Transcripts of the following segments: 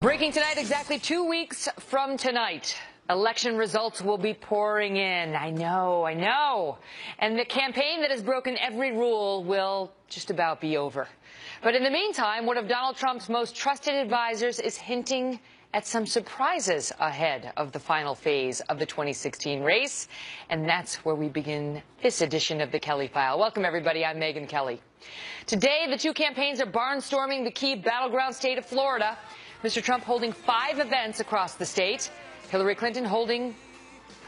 Breaking tonight, exactly 2 weeks from tonight. Election results will be pouring in. I know. And the campaign that has broken every rule will just about be over. But in the meantime, one of Donald Trump's most trusted advisors is hinting at some surprises ahead of the final phase of the 2016 race. And that's where we begin this edition of the Kelly File. Welcome, everybody. I'm Megyn Kelly. Today, the two campaigns are barnstorming the key battleground state of Florida. Mr. Trump holding 5 events across the state. Hillary Clinton holding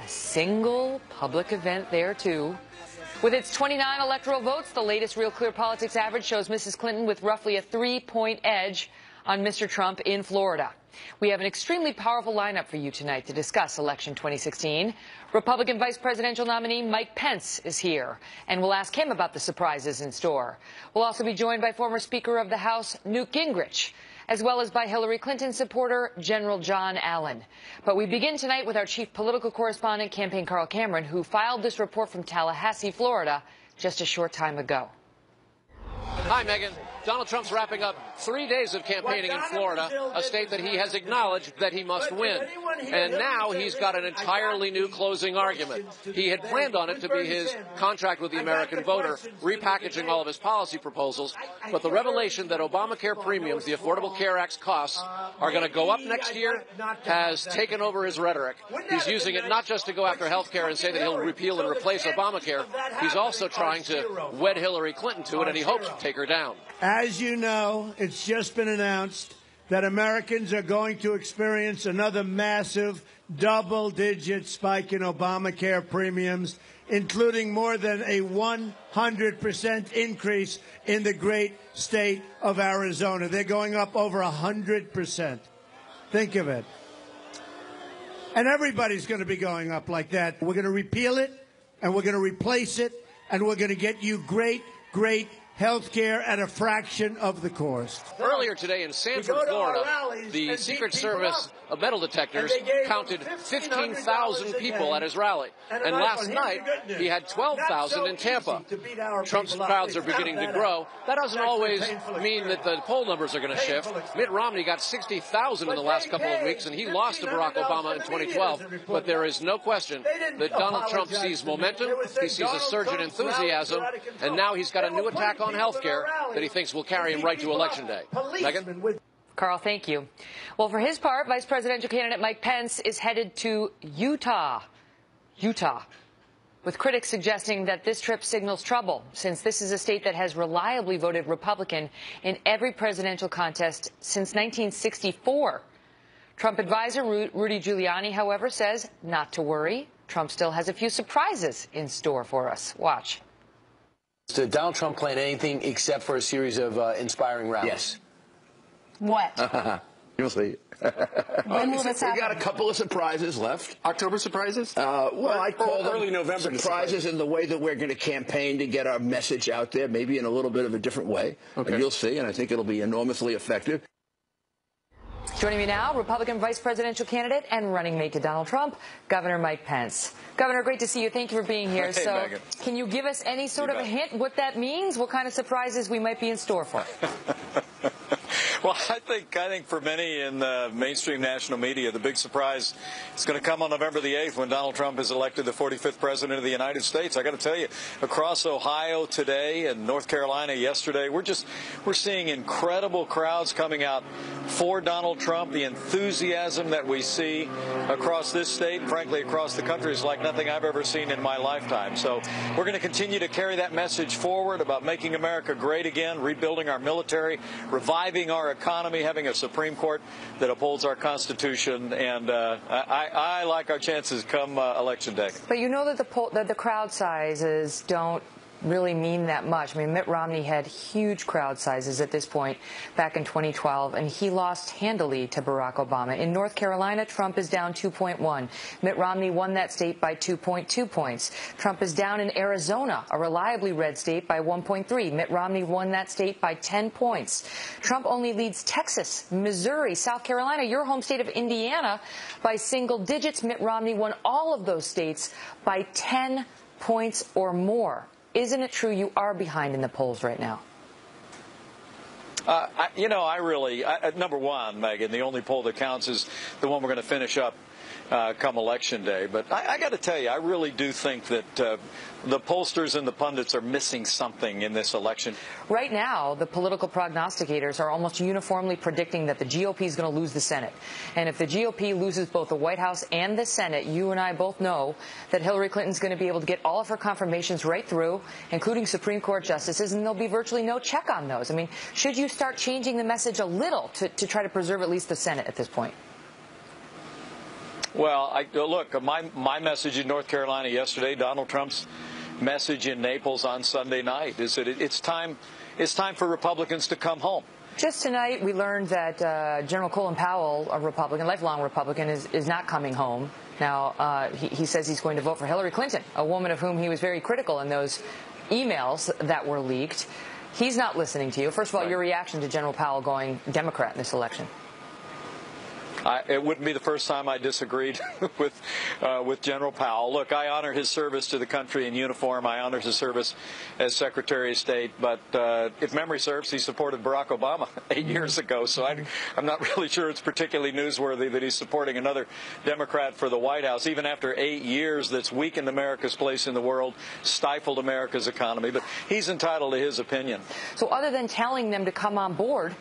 a single public event there, too. With its 29 electoral votes, the latest Real Clear Politics average shows Mrs. Clinton with roughly a 3-point edge on Mr. Trump in Florida. We have an extremely powerful lineup for you tonight to discuss election 2016. Republican vice presidential nominee Mike Pence is here, and we'll ask him about the surprises in store. We'll also be joined by former Speaker of the House Newt Gingrich, as well as by Hillary Clinton supporter General John Allen. But we begin tonight with our chief political correspondent, Campaign Carl Cameron, who filed this report from Tallahassee, Florida, just a short time ago. Hi, Megyn. Donald Trump's wrapping up 3 days of campaigning in Florida, a state that he has acknowledged that he must win. And now he's got an entirely new closing argument. He had planned on it to be his contract with the American voter, repackaging all of his policy proposals. But the revelation that Obamacare premiums, the Affordable Care Act's costs, are going to go up next year has taken over his rhetoric. He's using it not just to go after health care and say that he'll repeal and replace Obamacare. He's also trying to wed Hillary Clinton to it, and he hopes to take her down. As you know, it's just been announced that Americans are going to experience another massive double-digit spike in Obamacare premiums, including more than a 100% increase in the great state of Arizona. They're going up over 100%. Think of it. And everybody's going to be going up like that. We're going to repeal it, and we're going to replace it, and we're going to get you great health care at a fraction of the cost. Earlier today in Sanford, Florida, the Secret Service metal detectors counted 15,000 people at his rally. And last night, he had 12,000 in Tampa. Trump's crowds are beginning to grow. That doesn't always mean that the poll numbers are going to shift. Mitt Romney got 60,000 in the last couple of weeks, and he lost to Barack Obama in 2012. But there is no question that Donald Trump sees momentum, he sees a surge in enthusiasm, and now he's got a new attack on health care that he thinks will carry him right to Election Day. Megyn? Carl, thank you. Well, for his part, Vice Presidential candidate Mike Pence is headed to Utah, with critics suggesting that this trip signals trouble, since this is a state that has reliably voted Republican in every presidential contest since 1964. Trump advisor Rudy Giuliani, however, says not to worry. Trump still has a few surprises in store for us. Watch. Did Donald Trump plan anything except for a series of inspiring rallies? Yes. What? You'll see. When will this happen? We got a couple of surprises left. October surprises? Well, I call them early November surprises in the way that we're going to campaign to get our message out there, maybe in a little bit of a different way. Okay. And you'll see, and I think it'll be enormously effective. Joining me now, Republican vice presidential candidate and running mate to Donald Trump, Governor Mike Pence. Governor, great to see you. Thank you for being here. Hey, Megyn. Can you give us any sort of a hint what that means? What kind of surprises we might be in store for? Well, I think for many in the mainstream national media, the big surprise is going to come on November the 8th when Donald Trump is elected the 45th president of the United States. I got to tell you, across Ohio today and North Carolina yesterday, we're seeing incredible crowds coming out for Donald Trump. The enthusiasm that we see across this state and frankly across the country is like nothing I've ever seen in my lifetime. So we're going to continue to carry that message forward about making America great again, rebuilding our military, reviving our economy, having a Supreme Court that upholds our Constitution, and I like our chances come Election Day. But you know that the crowd sizes don't really mean that much. I mean, Mitt Romney had huge crowd sizes at this point back in 2012, and he lost handily to Barack Obama. In North Carolina, Trump is down 2.1. Mitt Romney won that state by 2.2 points. Trump is down in Arizona, a reliably red state, by 1.3. Mitt Romney won that state by 10 points. Trump only leads Texas, Missouri, South Carolina, your home state of Indiana, by single digits. Mitt Romney won all of those states by 10 points or more. Isn't it true you are behind in the polls right now? Number one, Megyn, the only poll that counts is the one we're going to finish up come Election Day. But I got to tell you, I really do think that the pollsters and the pundits are missing something in this election. Right now, the political prognosticators are almost uniformly predicting that the GOP is going to lose the Senate. And if the GOP loses both the White House and the Senate, you and I both know that Hillary Clinton's going to be able to get all of her confirmations right through, including Supreme Court justices, and there'll be virtually no check on those. I mean, should you start changing the message a little to try to preserve at least the Senate at this point? Well, look, my message in North Carolina yesterday, Donald Trump's message in Naples on Sunday night, is that it's time for Republicans to come home. Just tonight, we learned that General Colin Powell, a Republican, lifelong Republican, is not coming home. Now, he says he's going to vote for Hillary Clinton, a woman of whom he was very critical in those emails that were leaked. He's not listening to you. First of all, your reaction to General Powell going Democrat in this election? It wouldn't be the first time I disagreed with General Powell. Look, I honor his service to the country in uniform. I honor his service as Secretary of State. But if memory serves, he supported Barack Obama 8 years ago. So I'm not really sure it's particularly newsworthy that he's supporting another Democrat for the White House, even after 8 years that's weakened America's place in the world, stifled America's economy. But he's entitled to his opinion. So other than telling them to come on board,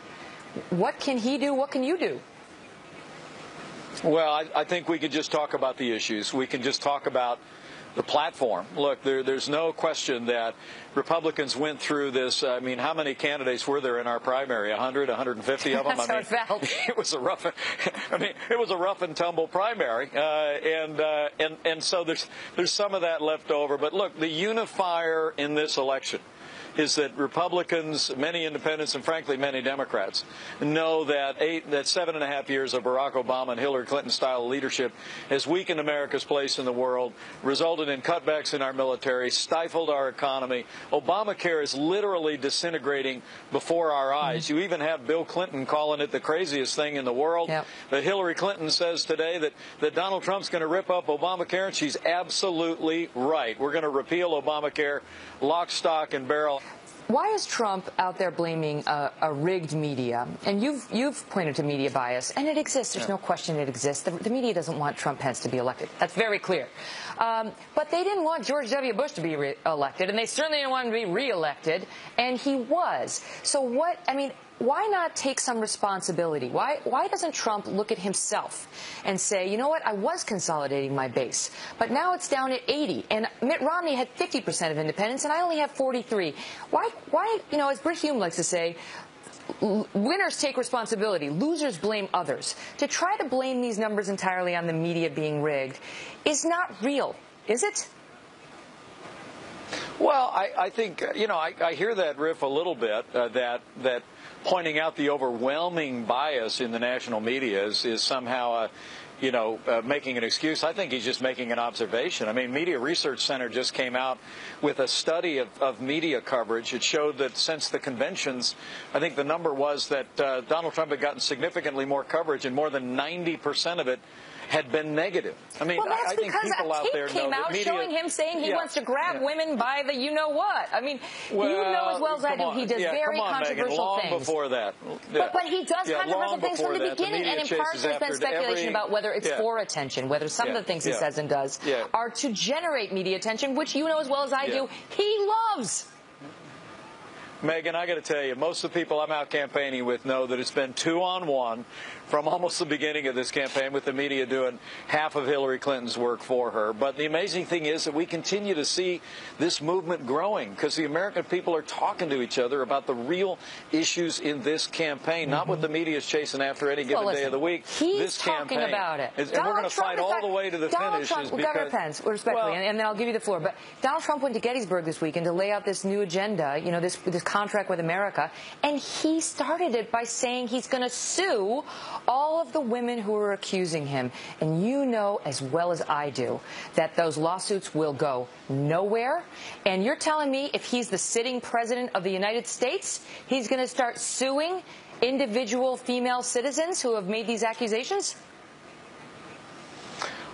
what can he do? What can you do? Well, I think we could just talk about the issues. We can just talk about the platform. Look, there's no question that Republicans went through this. I mean, how many candidates were there in our primary? 100, 150 of them? That's how it felt. It was a rough. It was a rough and tumble primary, and so there's some of that left over. But look, the unifier in this election is that Republicans, many independents, and frankly many Democrats know that 7.5 years of Barack Obama and Hillary Clinton-style leadership has weakened America's place in the world, resulted in cutbacks in our military, stifled our economy. Obamacare is literally disintegrating before our eyes. You even have Bill Clinton calling it the craziest thing in the world. Yep. But Hillary Clinton says today that Donald Trump's going to rip up Obamacare, and she's absolutely right. We're going to repeal Obamacare, lock, stock, and barrel. Why is Trump out there blaming a rigged media? And you've pointed to media bias, and it exists. There's no question it exists. The media doesn't want Trump-Pence to be elected. That's very clear. But they didn't want George W. Bush to be elected, and they certainly didn't want him to be reelected, and he was. So why not take some responsibility? Why doesn't Trump look at himself and say, you know what, I was consolidating my base, but now it's down at 80, and Mitt Romney had 50% of independents, and I only have 43. Why, as Brit Hume likes to say, winners take responsibility, losers blame others. To try to blame these numbers entirely on the media being rigged is not real, is it? Well, I think, I hear that riff a little bit, that pointing out the overwhelming bias in the national media is somehow, making an excuse. I think he's just making an observation. I mean, Media Research Center just came out with a study of media coverage. It showed that since the conventions, I think the number was that Donald Trump had gotten significantly more coverage, and more than 90% of it had been negative. I mean, well, that's I think people out there know that media came out showing him saying he wants to grab women by the you-know-what. I mean, you know as well as I do, he does very controversial things. Long before that. But he does controversial things from the beginning, and in part there's been speculation about whether it's for attention, whether some of the things he says and does are to generate media attention, which you know as well as I do, he loves. Megyn, I got to tell you, most of the people I'm out campaigning with know that it's been 2-on-1 from almost the beginning of this campaign, with the media doing half of Hillary Clinton's work for her. But the amazing thing is that we continue to see this movement growing because the American people are talking to each other about the real issues in this campaign, not what the media is chasing after any given day of the week. He's talking about it. And we're going to fight all the way to the finish. Governor Pence, respectfully, and then I'll give you the floor. But Donald Trump went to Gettysburg this weekend to lay out this new agenda, this contract with America, and he started it by saying he's going to sue all of the women who are accusing him. And you know as well as I do that those lawsuits will go nowhere. And you're telling me if he's the sitting president of the United States, he's going to start suing individual female citizens who have made these accusations?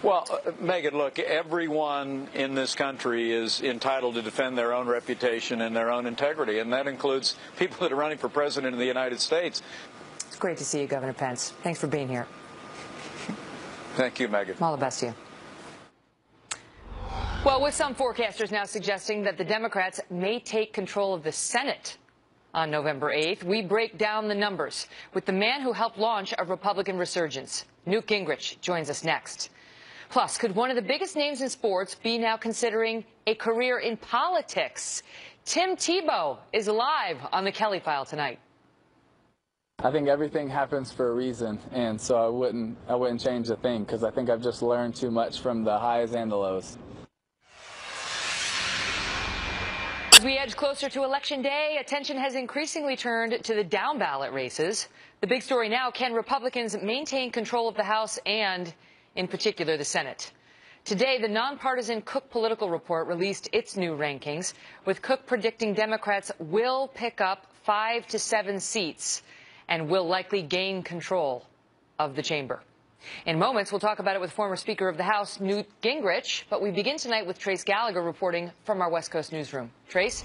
Well, Megyn, look, everyone in this country is entitled to defend their own reputation and their own integrity, and that includes people that are running for president of the United States. It's great to see you, Governor Pence. Thanks for being here. Thank you, Megyn. All the best to you. Well, with some forecasters now suggesting that the Democrats may take control of the Senate on November 8th, we break down the numbers with the man who helped launch a Republican resurgence. Newt Gingrich joins us next. Plus, could one of the biggest names in sports be now considering a career in politics? Tim Tebow is live on the Kelly File tonight. I think everything happens for a reason, and so I wouldn't change a thing, because I think I've just learned too much from the highs and the lows. As we edge closer to Election Day, attention has increasingly turned to the down-ballot races. The big story now, can Republicans maintain control of the House and, in particular, the Senate? Today, the nonpartisan Cook Political Report released its new rankings, with Cook predicting Democrats will pick up 5 to 7 seats and will likely gain control of the chamber. In moments, we'll talk about it with former Speaker of the House, Newt Gingrich, but we begin tonight with Trace Gallagher reporting from our West Coast newsroom. Trace?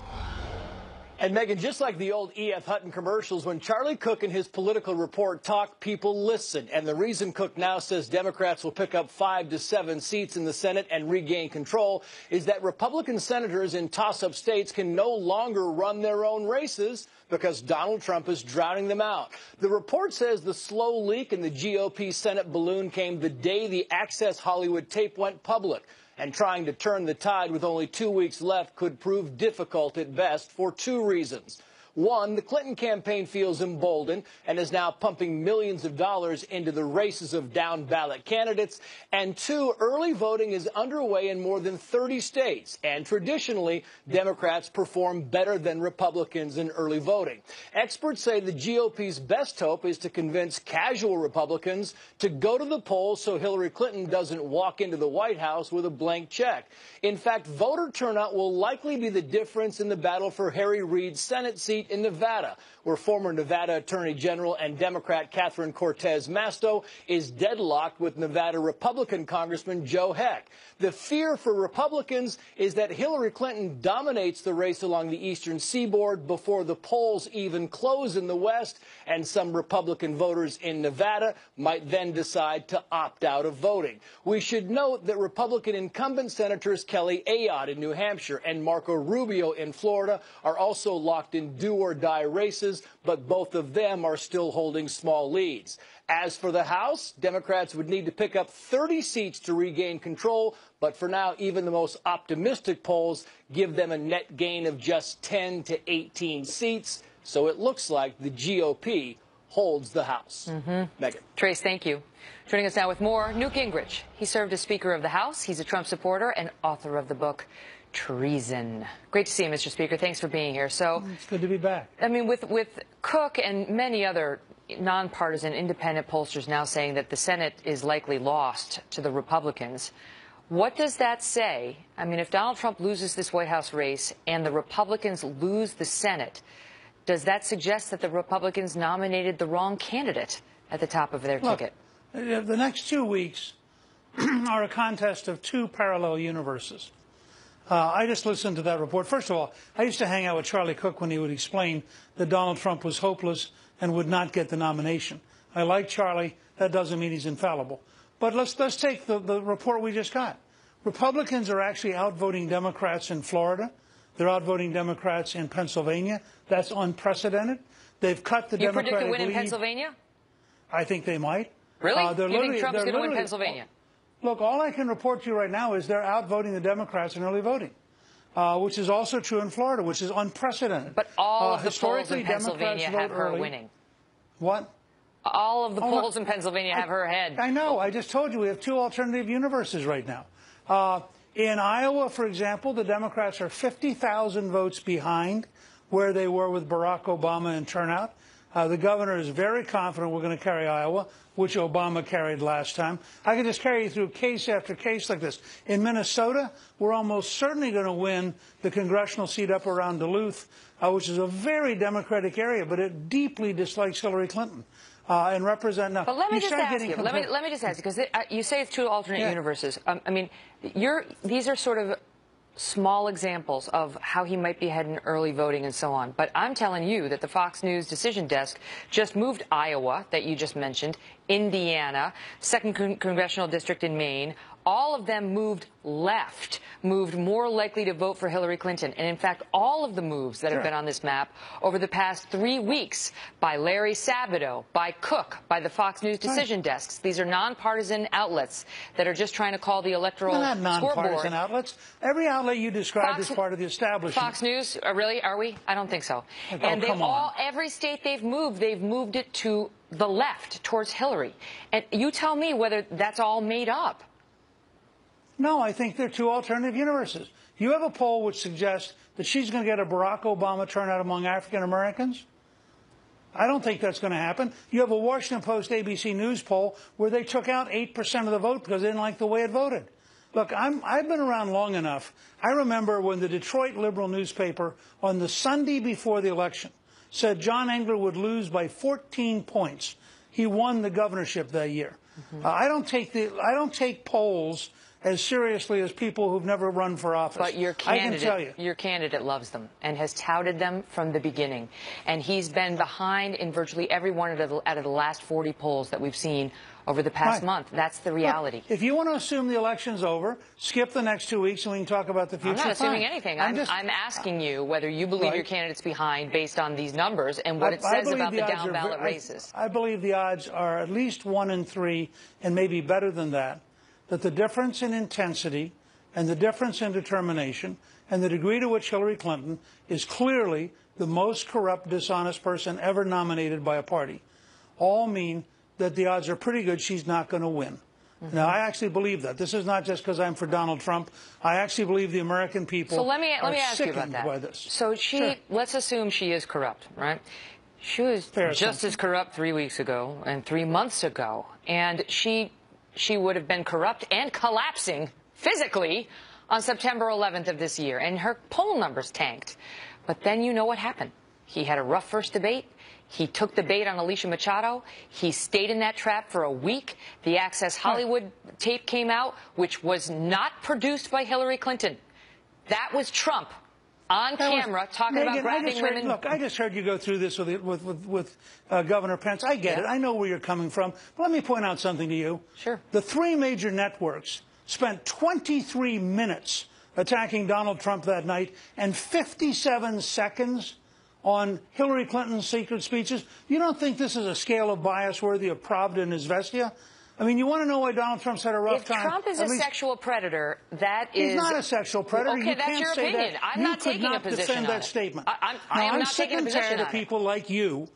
And Megyn, just like the old E.F. Hutton commercials, when Charlie Cook and his political report talk, people listen. And the reason Cook now says Democrats will pick up 5 to 7 seats in the Senate and regain control is that Republican senators in toss-up states can no longer run their own races because Donald Trump is drowning them out. The report says the slow leak in the GOP Senate balloon came the day the Access Hollywood tape went public. And trying to turn the tide with only 2 weeks left could prove difficult at best for 2 reasons. One, the Clinton campaign feels emboldened and is now pumping millions of dollars into the races of down-ballot candidates. And 2, early voting is underway in more than 30 states. And traditionally, Democrats perform better than Republicans in early voting. Experts say the GOP's best hope is to convince casual Republicans to go to the polls so Hillary Clinton doesn't walk into the White House with a blank check. In fact, voter turnout will likely be the difference in the battle for Harry Reid's Senate seat in Nevada, where former Nevada Attorney General and Democrat Catherine Cortez Masto is deadlocked with Nevada Republican Congressman Joe Heck. The fear for Republicans is that Hillary Clinton dominates the race along the eastern seaboard before the polls even close in the West, and some Republican voters in Nevada might then decide to opt out of voting. We should note that Republican incumbent Senators Kelly Ayotte in New Hampshire and Marco Rubio in Florida are also locked in do-or-die races, but both of them are still holding small leads. As for the House, Democrats would need to pick up 30 seats to regain control, but for now, even the most optimistic polls give them a net gain of just 10 to 18 seats, so it looks like the GOP holds the House. Megyn. Trace, thank you. Joining us now with more, Newt Gingrich. He served as Speaker of the House. He's a Trump supporter and author of the book Treason. Great to see you, Mr. Speaker. Thanks for being here. So it's good to be back. I mean, with Cook and many other nonpartisan independent pollsters now saying that the Senate is likely lost to the Republicans, what does that say? I mean, if Donald Trump loses this White House race and the Republicans lose the Senate, does that suggest that the Republicans nominated the wrong candidate at the top of their ticket? The next 2 weeks are a contest of 2 parallel universes. I just listened to that report. First of all, I used to hang out with Charlie Cook when he would explain that Donald Trump was hopeless and would not get the nomination. I like Charlie. That doesn't mean he's infallible. But let's take the report we just got. Republicans are actually outvoting Democrats in Florida. They're outvoting Democrats in Pennsylvania. That's unprecedented. They've cut the Democratic lead. You predict a win in Pennsylvania? I think they might. Really? You think Trump's going to win Pennsylvania? Look, all I can report to you right now is they're outvoting the Democrats in early voting, which is also true in Florida, which is unprecedented. But all of the polls in Pennsylvania have her winning. What? All of the polls in Pennsylvania have her ahead. I know. I just told you we have 2 alternative universes right now. In Iowa, for example, the Democrats are 50,000 votes behind where they were with Barack Obama in turnout. The governor is very confident we're going to carry Iowa, which Obama carried last time. I can just carry you through case after case like this. In Minnesota, we're almost certainly going to win the congressional seat up around Duluth, which is a very Democratic area, but it deeply dislikes Hillary Clinton. and represent. No, but let me just ask getting you. Let me just ask you, because you say it's two alternate universes. I mean, these are sort of small examples of how he might be heading early voting and so on. But I'm telling you that the Fox News decision desk just moved Iowa, that you just mentioned, Indiana, 2nd Congressional District in Maine. All of them moved left, moved more likely to vote for Hillary Clinton. And in fact, all of the moves that have been on this map over the past 3 weeks by Larry Sabato, by Cook, by the Fox News decision desks. These are nonpartisan outlets that are just trying to call the electoral scoreboard. Not nonpartisan scoreboard. Outlets. Every outlet you described is part of the establishment. Fox News, really? Are we? I don't think so. And they've every state they've moved it to the left, towards Hillary. And you tell me whether that's all made up. No, I think they're two alternative universes. You have a poll which suggests that she's going to get a Barack Obama turnout among African Americans. I don't think that's going to happen. You have a Washington Post ABC News poll where they took out 8% of the vote because they didn't like the way it voted. Look, I've been around long enough. I remember when the Detroit Liberal newspaper on the Sunday before the election said John Engler would lose by 14 points. He won the governorship that year. I don't take polls as seriously as people who've never run for office. But your candidate loves them and has touted them from the beginning. And he's been behind in virtually every one out of the last 40 polls that we've seen over the past month. That's the reality. Look, if you want to assume the election's over, skip the next 2 weeks and we can talk about the future. I'm not assuming anything. I'm asking you whether you believe your candidate's behind based on these numbers and what it says about the down-ballot races. I believe the odds are at least 1 in 3 and maybe better than that the difference in intensity and the difference in determination and the degree to which Hillary Clinton is clearly the most corrupt, dishonest person ever nominated by a party all mean that the odds are pretty good she's not going to win. Now, I actually believe that. This is not just because I'm for Donald Trump. I actually believe the American people let me ask you about by that. This. So let's assume she is corrupt, right? She was just as corrupt 3 weeks ago and 3 months ago. And she would have been corrupt and collapsing physically on September 11th of this year. And her poll numbers tanked. But then you know what happened. He had a rough first debate. He took the bait on Alicia Machado. He stayed in that trap for a week. The Access Hollywood tape came out, which was not produced by Hillary Clinton. That was Trump on camera talking about grabbing women. Look, I just heard you go through this with Governor Pence. I get it. I know where you're coming from. But let me point out something to you. Sure. The 3 major networks spent 23 minutes attacking Donald Trump that night and 57 seconds on Hillary Clinton's secret speeches. You don't think this is a scale of bias worthy of Pravda and Izvestia? I mean, you want to know why Donald Trump's had a rough time? If Trump is a sexual predator, he's not a sexual predator. Okay, that's your opinion. I'm not taking a position on it. You could not defend that statement. I'm sick and tired of people like you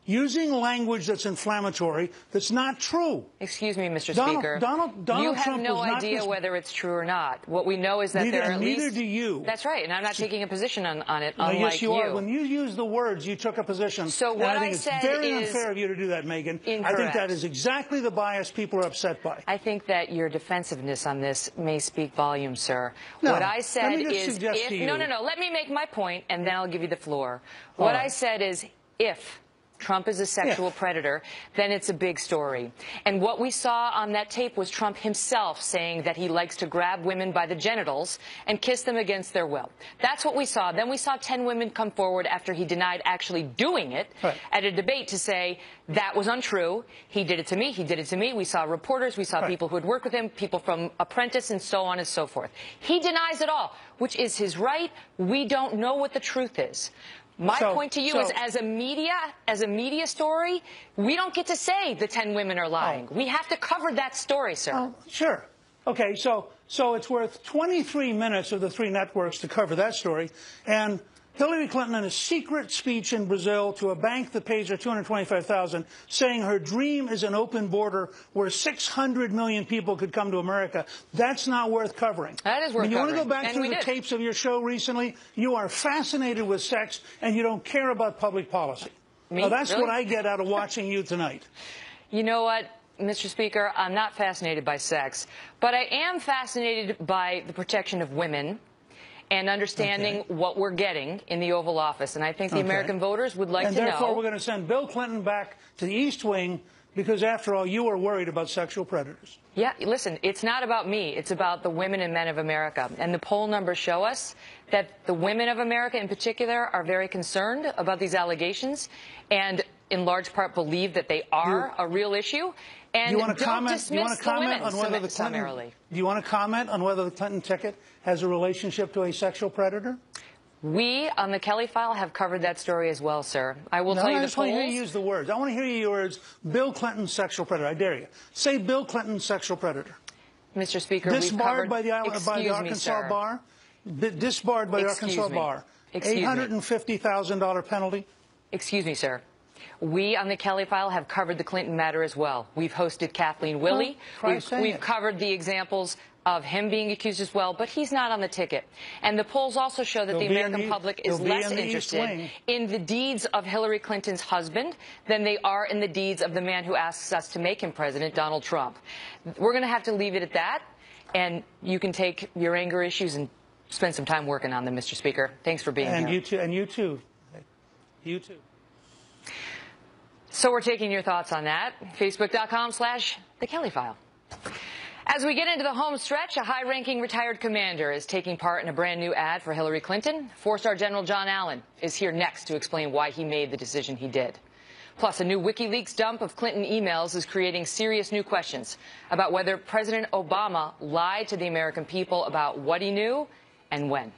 using language that's inflammatory that's not true. Excuse me, Mr. Speaker. Donald you have Trump no idea whether it's true or not. What we know is that there are at least... Neither do you. That's right, and I'm not taking a position on it, unlike yes, you are. When you use the words, you took a position. So what I think it's very unfair of you to do that, Megyn. Incorrect. I think that is exactly the bias people are upset by. I think that your defensiveness on this may speak volumes, sir. No, what I said let me just is... suggest to you. No, let me make my point, and then I'll give you the floor. What I said is, if Trump is a sexual predator, then it's a big story. And what we saw on that tape was Trump himself saying that he likes to grab women by the genitals and kiss them against their will. That's what we saw. Then we saw 10 women come forward after he denied actually doing it at a debate to say that was untrue. He did it to me. He did it to me. We saw reporters. We saw people who had worked with him, people from Apprentice, and so on and so forth. He denies it all, which is his right. We don't know what the truth is. My point to you is, as a media story, we don't get to say the 10 women are lying. We have to cover that story, sir. Oh, sure. Okay, so it's worth 23 minutes of the 3 networks to cover that story. And Hillary Clinton, in a secret speech in Brazil to a bank that pays her $225,000, saying her dream is an open border where 600 million people could come to America. That's not worth covering. That is worth covering. You want to go back through the tapes of your show recently? You are fascinated with sex, and you don't care about public policy. Now, that's what I get out of watching you tonight. You know what, Mr. Speaker? I'm not fascinated by sex, but I am fascinated by the protection of women and understanding what we're getting in the Oval Office. And I think the American voters would like to know. And therefore, we're going to send Bill Clinton back to the East Wing because, after all, you are worried about sexual predators. Yeah, listen, it's not about me. It's about the women and men of America. And the poll numbers show us that the women of America in particular are very concerned about these allegations and in large part believe that they are a real issue. And do you want to comment? Do you want to comment on whether the Clinton? Do you want to comment on whether the Clinton ticket has a relationship to a sexual predator? We on the Kelly File have covered that story as well, sir. I will tell you the polls. I just want to hear you use the words. I want to hear you use words. Bill Clinton, sexual predator. I dare you. Say Bill Clinton, sexual predator. Mr. Speaker, disbarred we've covered, by the Arkansas bar. Disbarred by the Arkansas bar. $850,000 penalty. Excuse me, sir. We on the Kelly File have covered the Clinton matter as well. We've hosted Kathleen Willey. We've covered the examples of him being accused as well, but he's not on the ticket. And the polls also show that the American public is less interested in the deeds of Hillary Clinton's husband than they are in the deeds of the man who asks us to make him president, Donald Trump. We're going to have to leave it at that, and you can take your anger issues and spend some time working on them, Mr. Speaker. Thanks for being here. And you too. And you too. You too. So we're taking your thoughts on that. Facebook.com/The Kelly File. As we get into the home stretch, a high-ranking retired commander is taking part in a brand-new ad for Hillary Clinton. Four-star General John Allen is here next to explain why he made the decision he did. Plus, a new WikiLeaks dump of Clinton emails is creating serious new questions about whether President Obama lied to the American people about what he knew and when.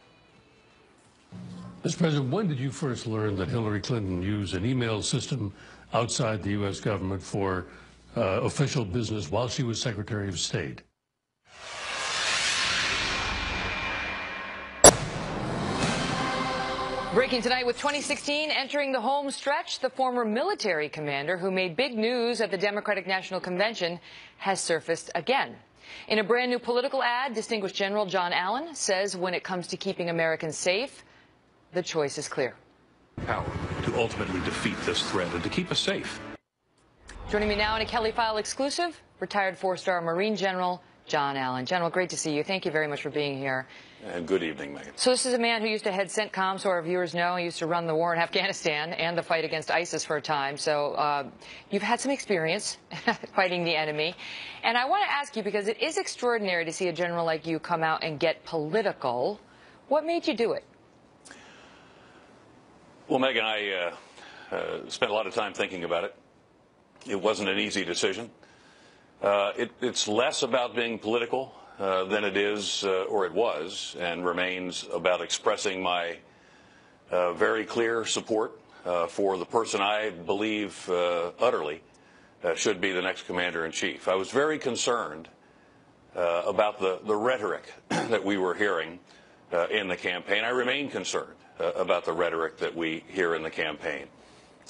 Mr. President, when did you first learn that Hillary Clinton used an email system outside the U.S. government for official business while she was Secretary of State? Breaking tonight with 2016 entering the home stretch, the former military commander who made big news at the Democratic National Convention has surfaced again. In a brand new political ad, distinguished General John Allen says when it comes to keeping Americans safe, the choice is clear. Power to ultimately defeat this threat and to keep us safe. Joining me now in a Kelly File exclusive, retired four-star Marine General John Allen. General, great to see you. Thank you very much for being here. And good evening, Megyn. So this is a man who used to head CENTCOM, so our viewers know. He used to run the war in Afghanistan and the fight against ISIS for a time. So you've had some experience fighting the enemy. And I want to ask you, because it is extraordinary to see a general like you come out and get political. What made you do it? Well, Megyn, I spent a lot of time thinking about it. It wasn't an easy decision. It's less about being political than it is, or it was, and remains about expressing my very clear support for the person I believe utterly should be the next commander-in-chief. I was very concerned about the rhetoric that we were hearing in the campaign. I remain concerned about the rhetoric that we hear in the campaign,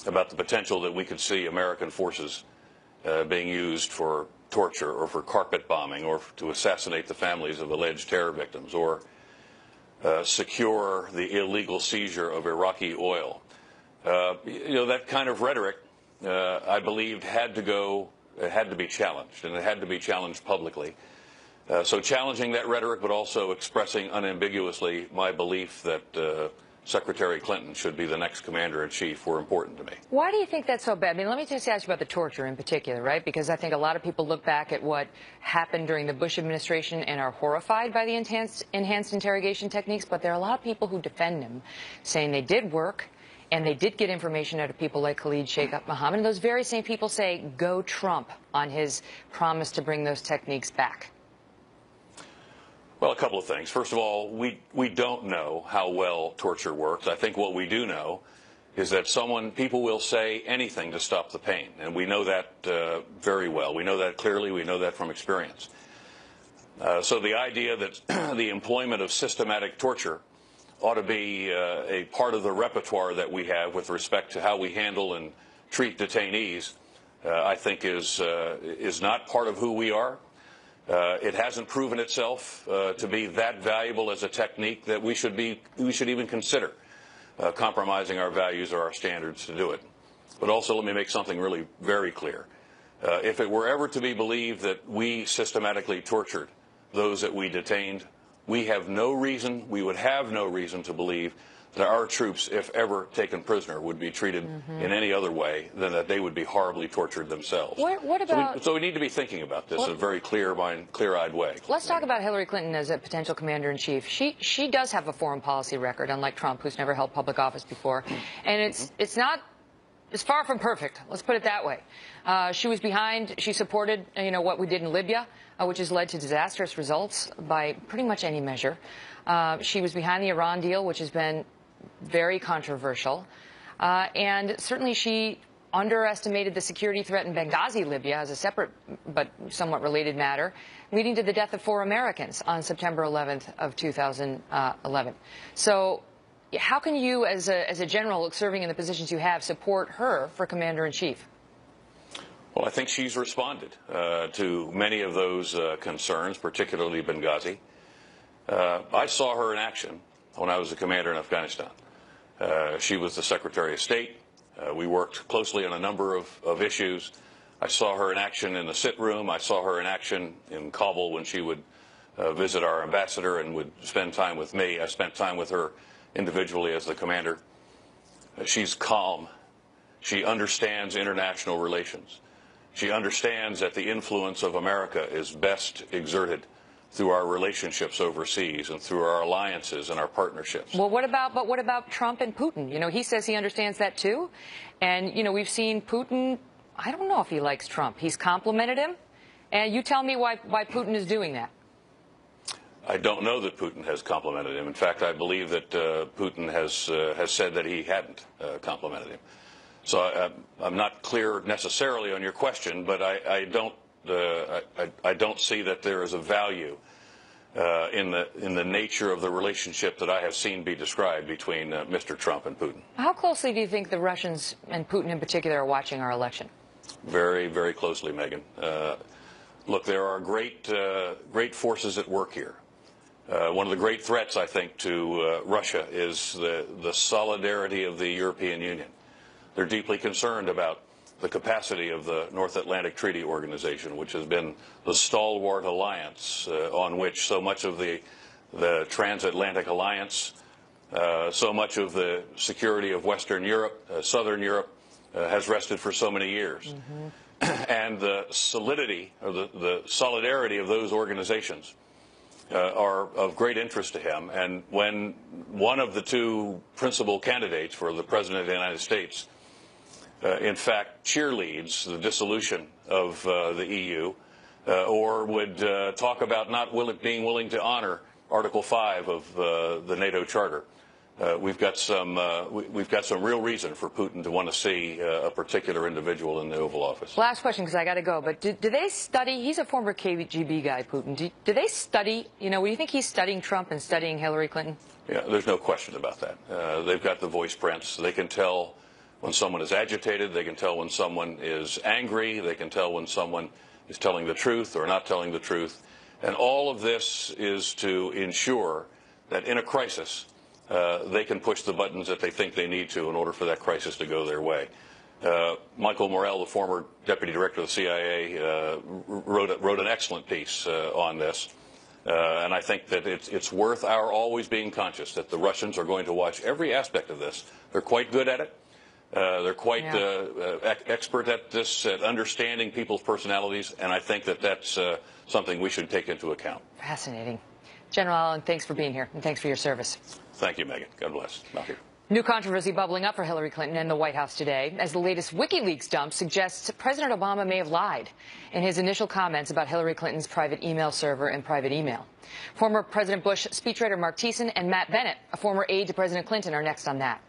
about the potential that we could see American forces being used for torture or for carpet bombing or to assassinate the families of alleged terror victims or secure the illegal seizure of Iraqi oil. That kind of rhetoric, I believed, had to be challenged, and it had to be challenged publicly. So challenging that rhetoric, but also expressing unambiguously my belief that Secretary Clinton should be the next commander-in-chief were important to me. Why do you think that's so bad? I mean, let me just ask you about the torture in particular, right? Because I think a lot of people look back at what happened during the Bush administration and are horrified by the enhanced interrogation techniques, but there are a lot of people who defend him, saying they did work and they did get information out of people like Khalid Sheikh Mohammed. And those very same people say, go Trump, on his promise to bring those techniques back. Well, a couple of things. First of all, we don't know how well torture works. I think what we do know is that people will say anything to stop the pain, and we know that very well. We know that clearly. We know that from experience. So the idea that the employment of systematic torture ought to be a part of the repertoire that we have with respect to how we handle and treat detainees, I think is not part of who we are. It hasn't proven itself to be that valuable as a technique that we should even consider compromising our values or our standards to do it. But also, let me make something really very clear. If it were ever to be believed that we systematically tortured those that we detained, we have no reason, we would have no reason to believe that our troops, if ever taken prisoner, would be treated in any other way than that they would be horribly tortured themselves. What about? So we need to be thinking about this in a very clear-eyed way. Let's talk about Hillary Clinton as a potential commander-in-chief. She does have a foreign policy record, unlike Trump, who's never held public office before, and it's far from perfect. Let's put it that way. She supported, what we did in Libya, which has led to disastrous results by pretty much any measure. She was behind the Iran deal, which has been very controversial. And certainly she underestimated the security threat in Benghazi, Libya, as a separate but somewhat related matter, leading to the death of 4 Americans on September 11th of 2011. So how can you, as a general serving in the positions you have, support her for commander-in-chief? Well, I think she's responded to many of those concerns, particularly Benghazi. I saw her in action when I was a commander in Afghanistan. She was the Secretary of State. We worked closely on a number of issues. I saw her in action in the sit room. I saw her in action in Kabul when she would visit our ambassador and would spend time with me. I spent time with her individually as the commander. She's calm. She understands international relations. She understands that the influence of America is best exerted through our relationships overseas and through our alliances and our partnerships. Well, what about Trump and Putin? He says he understands that too. And, we've seen Putin, I don't know if he likes Trump. He's complimented him. And you tell me why Putin is doing that. I don't know that Putin has complimented him. In fact, I believe that Putin has said that he hadn't complimented him. So I'm not clear necessarily on your question, but I don't see that there is a value in the nature of the relationship that I have seen be described between Mr. Trump and Putin. How closely do you think the Russians and Putin in particular are watching our election? Very, very closely, Megyn. Look, there are great forces at work here. One of the great threats, I think, to Russia is the solidarity of the European Union. They're deeply concerned about the capacity of the North Atlantic Treaty Organization, which has been the stalwart alliance on which so much of the transatlantic alliance, so much of the security of Western Europe, Southern Europe, has rested for so many years. And the solidity, or the solidarity of those organizations are of great interest to him. And when one of the 2 principal candidates for the President of the United States in fact, cheerleads the dissolution of the EU, or would talk about not being willing to honor Article 5 of the NATO Charter. We've got some real reason for Putin to want to see a particular individual in the Oval Office. Last question, because I got to go. But do they study? He's a former KGB guy, Putin. Do they study? Do you think he's studying Trump and studying Hillary Clinton? Yeah, there's no question about that. They've got the voice prints. They can tell when someone is agitated. They can tell when someone is angry. They can tell when someone is telling the truth or not telling the truth. And all of this is to ensure that in a crisis, they can push the buttons that they think they need to in order for that crisis to go their way. Michael Morell, the former deputy director of the CIA, wrote an excellent piece on this. And I think that it's worth our always being conscious that the Russians are going to watch every aspect of this. They're quite good at it. They're quite expert at this, at understanding people's personalities, and I think that that's something we should take into account. Fascinating. General Allen, thanks for being here, and thanks for your service. Thank you, Megyn. God bless. Not here. New controversy bubbling up for Hillary Clinton and the White House today, as the latest WikiLeaks dump suggests President Obama may have lied in his initial comments about Hillary Clinton's private email server and private email. Former President Bush speechwriter Mark Thiessen and Matt Bennett, a former aide to President Clinton, are next on that.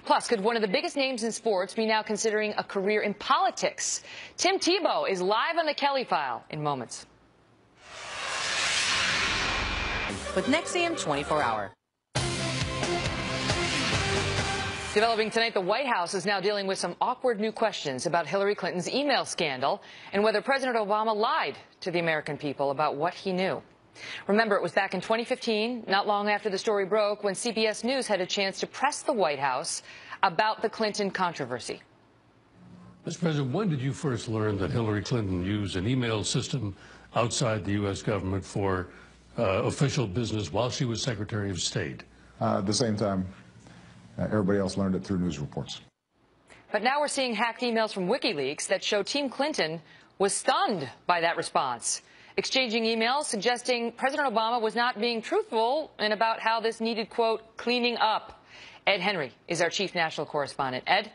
Plus, could one of the biggest names in sports be now considering a career in politics? Tim Tebow is live on the Kelly File in moments. With Nexium 24-hour. Developing tonight, the White House is now dealing with some awkward new questions about Hillary Clinton's email scandal and whether President Obama lied to the American people about what he knew. Remember, it was back in 2015, not long after the story broke, when CBS News had a chance to press the White House about the Clinton controversy. Mr. President, when did you first learn that Hillary Clinton used an email system outside the U.S. government for official business while she was Secretary of State. At the same time, everybody else learned it through news reports. But now we're seeing hacked emails from WikiLeaks that show Team Clinton was stunned by that response, exchanging emails suggesting President Obama was not being truthful and about how this needed, quote, cleaning up. Ed Henry is our chief national correspondent. Ed?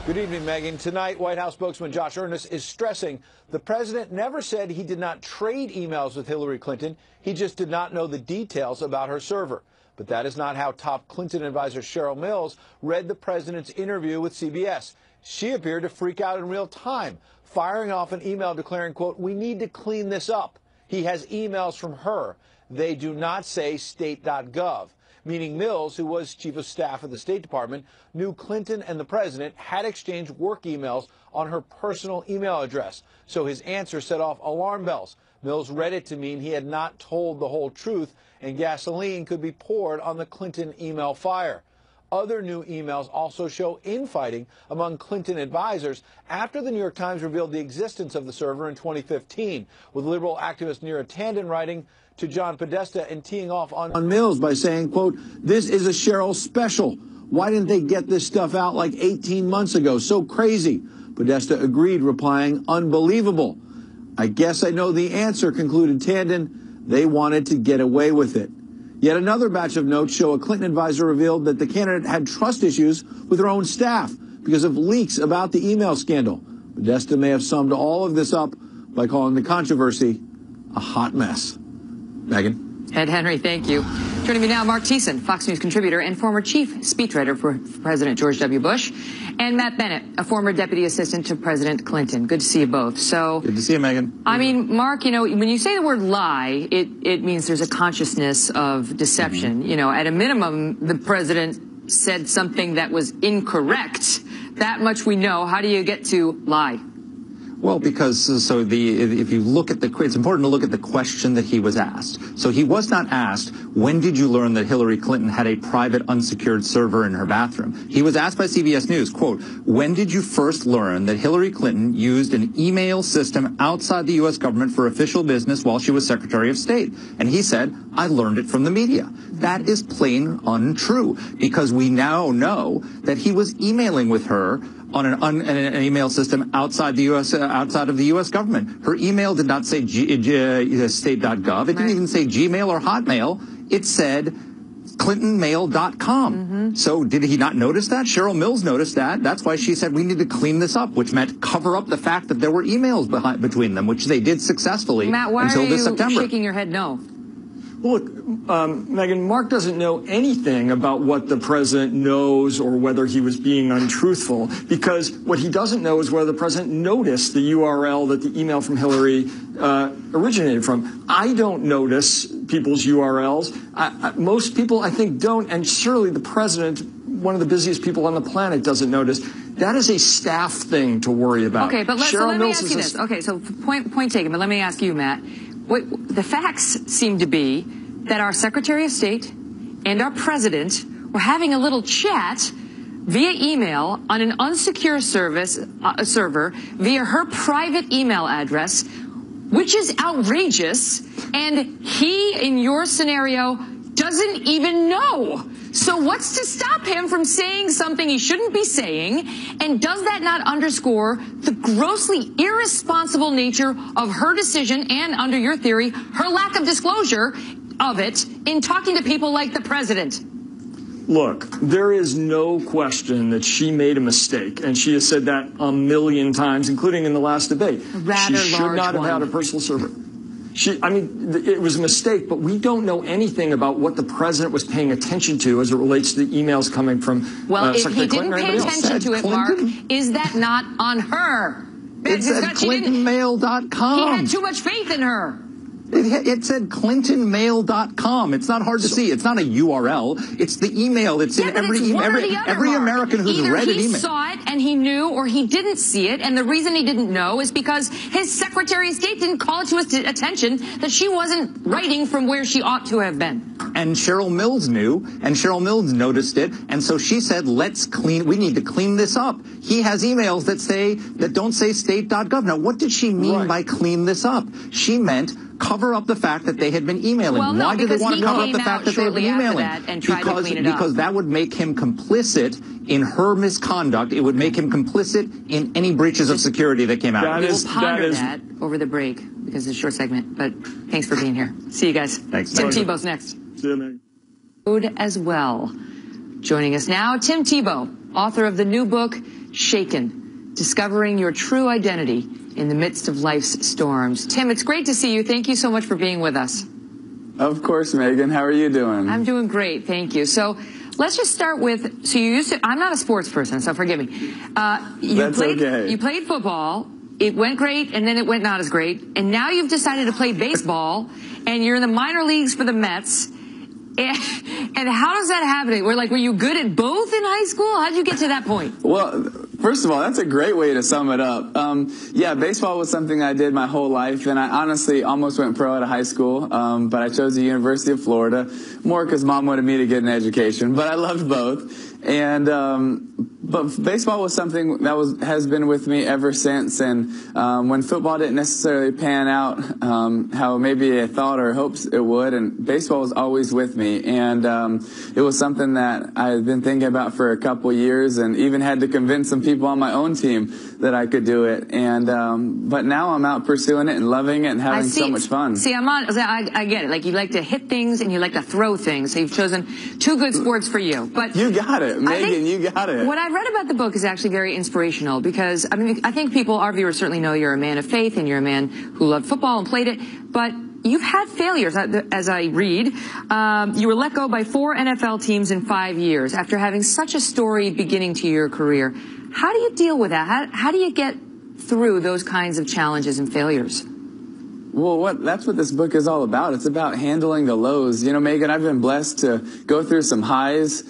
Good evening, Megyn. Tonight, White House spokesman Josh Earnest is stressing the president never said he did not trade emails with Hillary Clinton. He just did not know the details about her server. But that is not how top Clinton advisor Cheryl Mills read the president's interview with CBS. She appeared to freak out in real time, firing off an email declaring, quote, we need to clean this up. He has emails from her. They do not say state.gov. Meaning Mills, who was chief of staff of the State Department, knew Clinton and the president had exchanged work emails on her personal email address. So his answer set off alarm bells. Mills read it to mean he had not told the whole truth, and gasoline could be poured on the Clinton email fire. Other new emails also show infighting among Clinton advisors after the New York Times revealed the existence of the server in 2015, with liberal activist Neera Tanden writing to John Podesta and teeing off on Mills by saying, quote, this is a Cheryl special. Why didn't they get this stuff out like 18 months ago? So crazy. Podesta agreed, replying, unbelievable. I guess I know the answer, concluded Tanden. They wanted to get away with it. Yet another batch of notes show a Clinton advisor revealed that the candidate had trust issues with her own staff because of leaks about the email scandal. Podesta may have summed all of this up by calling the controversy a hot mess. Megyn. Ed Henry, thank you. Joining me now, Mark Thiessen, Fox News contributor and former chief speechwriter for President George W. Bush, and Matt Bennett, a former deputy assistant to President Clinton. Good to see you both. So, good to see you, Megyn. I mean, Mark, you know, when you say the word lie, it means there's a consciousness of deception. You know, at a minimum, the president said something that was incorrect. That much we know. How do you get to lie? Well, because if you look at it's important to look at the question that he was asked. So he was not asked, when did you learn that Hillary Clinton had a private unsecured server in her bathroom? He was asked by CBS News, quote, when did you first learn that Hillary Clinton used an email system outside the U.S. government for official business while she was Secretary of State? And he said, I learned it from the media. That is plain untrue, because we now know that he was emailing with her on an email system outside of the U.S. government. Her email did not say state.gov. It didn't even say Gmail or Hotmail. It said ClintonMail.com. So did he not notice that? Cheryl Mills noticed that. That's why she said we need to clean this up, which meant cover up the fact that there were emails between them, which they did successfully until this September. Matt, why are you shaking your head no? Look, Megyn, Mark doesn't know anything about what the president knows or whether he was being untruthful, because what he doesn't know is whether the president noticed the URL that the email from Hillary originated from. I don't notice people's URLs. Most people, I think, don't, and surely the president, one of the busiest people on the planet, doesn't notice. That is a staff thing to worry about. Okay, but let me ask you this. Okay, so point taken, but let me ask you, Matt. The facts seem to be that our Secretary of State and our President were having a little chat via email on an unsecure server via her private email address, which is outrageous, and he, in your scenario, doesn't even know. So what's to stop him from saying something he shouldn't be saying? And does that not underscore the grossly irresponsible nature of her decision and, under your theory, her lack of disclosure of it in talking to people like the president? Look, there is no question that she made a mistake, and she has said that a million times, including in the last debate. She should not have had a personal server. It was a mistake, but we don't know anything about what the president was paying attention to as it relates to the emails coming from Secretary Clinton. Well, if he didn't pay attention to it, Mark, is that not on her? It said ClintonMail.com. He had too much faith in her. It said ClintonMail.com. It's not hard to see. It's not a URL. It's the email that's in every American who's read an email. Either he saw it and he knew, or he didn't see it. And the reason he didn't know is because his Secretary of State didn't call it to his attention that she wasn't writing from where she ought to have been. And Cheryl Mills knew, and Cheryl Mills noticed it. And so she said, we need to clean this up. He has emails that don't say state.gov. Now, what did she mean by clean this up? She meant cover up the fact that they had been emailing. Well, no, Why do they want to cover up the came fact out that they had been shortly after emailing? that and tried to clean it up. Because that would make him complicit in her misconduct. It would make him complicit in any breaches of security that came out. We will ponder that over the break because it's a short segment. But thanks for being here. See you guys. Thanks. Tim Tebow's next. See you, Meg. As well. Joining us now, Tim Tebow, author of the new book, Shaken, Discovering Your True Identity in the Midst of Life's Storms. Tim, it's great to see you. Thank you so much for being with us. Of course, Megan. How are you doing? I'm doing great. Thank you. So let's just start with, so you used to, I'm not a sports person, so forgive me. You played football. It went great, and then it went not as great. And now you've decided to play baseball, and you're in the minor leagues for the Mets. And how does that happen? Were you good at both in high school? How did you get to that point? Well, first of all, that's a great way to sum it up. Yeah, baseball was something I did my whole life, and I honestly almost went pro out of high school, but I chose the University of Florida, more because Mom wanted me to get an education, but I loved both. And but baseball was something that has been with me ever since. And when football didn't necessarily pan out how maybe I thought or hoped it would, and baseball was always with me. And it was something that I had been thinking about for a couple years, and even had to convince some people on my own team that I could do it. And but now I'm out pursuing it and loving it and having so much fun. See, I get it. Like, you like to hit things and you like to throw things. So you've chosen two good sports for you. But you got it. Megan, you got it. What I've read about the book is actually very inspirational because, I mean, I think our viewers certainly know you're a man of faith and you're a man who loved football and played it, but you've had failures, as I read. You were let go by 4 NFL teams in 5 years after having such a storied beginning to your career. How do you deal with that? How do you get through those kinds of challenges and failures? Well, that's what this book is all about. It's about handling the lows. You know, Megan, I've been blessed to go through some highs.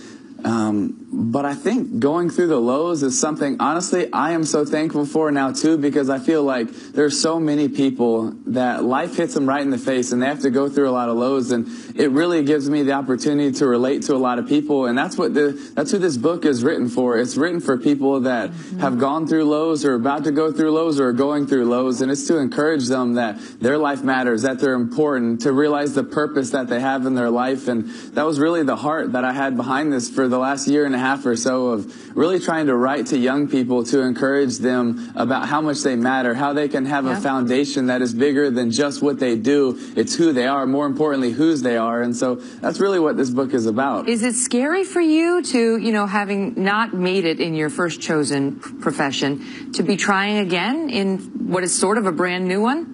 But I think going through the lows is something, honestly, I am so thankful for now, too, because I feel like there's so many people that life hits them right in the face and they have to go through a lot of lows. And it really gives me the opportunity to relate to a lot of people. And that's who this book is written for. It's written for people that have gone through lows or about to go through lows or are going through lows. And it's to encourage them that their life matters, that they're important, to realize the purpose that they have in their life. And that was really the heart that I had behind this for the last year and a half or so, of really trying to write to young people to encourage them about how much they matter, how they can have a foundation that is bigger than just what they do. It's who they are, more importantly, whose they are. And so that's really what this book is about. Is it scary for you to, having not made it in your first chosen profession, to be trying again in what is sort of a brand new one?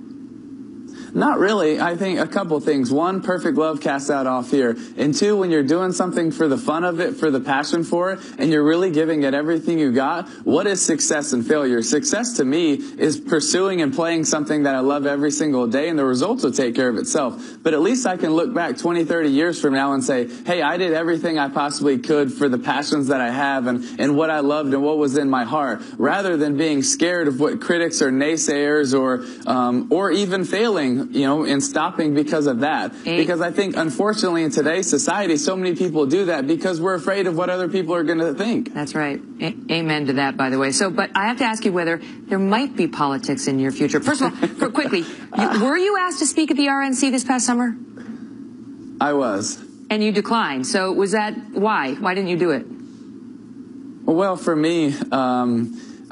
Not really. I think a couple things. One, perfect love casts out all fear. And two, when you're doing something for the fun of it, for the passion for it, and you're really giving it everything you got, what is success and failure? Success to me is pursuing and playing something that I love every single day, and the results will take care of itself. But at least I can look back 20, 30 years from now and say, hey, I did everything I possibly could for the passions that I have and what I loved and what was in my heart, rather than being scared of what critics or naysayers or even failing, and stopping because of that. Because I think, unfortunately, in today's society, so many people do that because we're afraid of what other people are going to think. That's right. Amen to that, by the way. But I have to ask you whether there might be politics in your future. First of all, quickly, were you asked to speak at the RNC this past summer? I was. And you declined. So was that why? Why didn't you do it? Well, for me,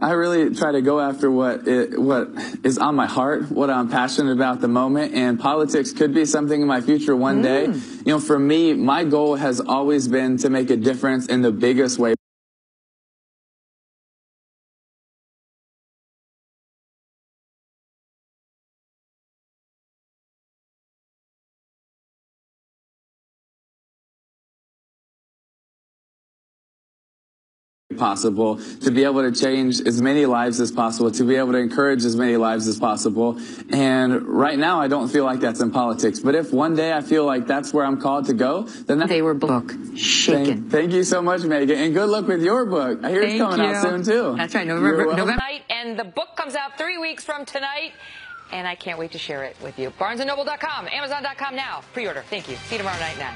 I really try to go after what is on my heart, what I'm passionate about at the moment, and politics could be something in my future one day. For me, my goal has always been to make a difference in the biggest way possible, to be able to change as many lives as possible, to be able to encourage as many lives as possible. And right now, I don't feel like that's in politics. But if one day I feel like that's where I'm called to go, then they were book Shaken. Thank you so much, Megan, and good luck with your book. I hear it's coming out soon too. That's right, November night, and the book comes out 3 weeks from tonight. And I can't wait to share it with you. BarnesandNoble.com, Amazon.com now. Pre-order. Thank you. See you tomorrow night, 9.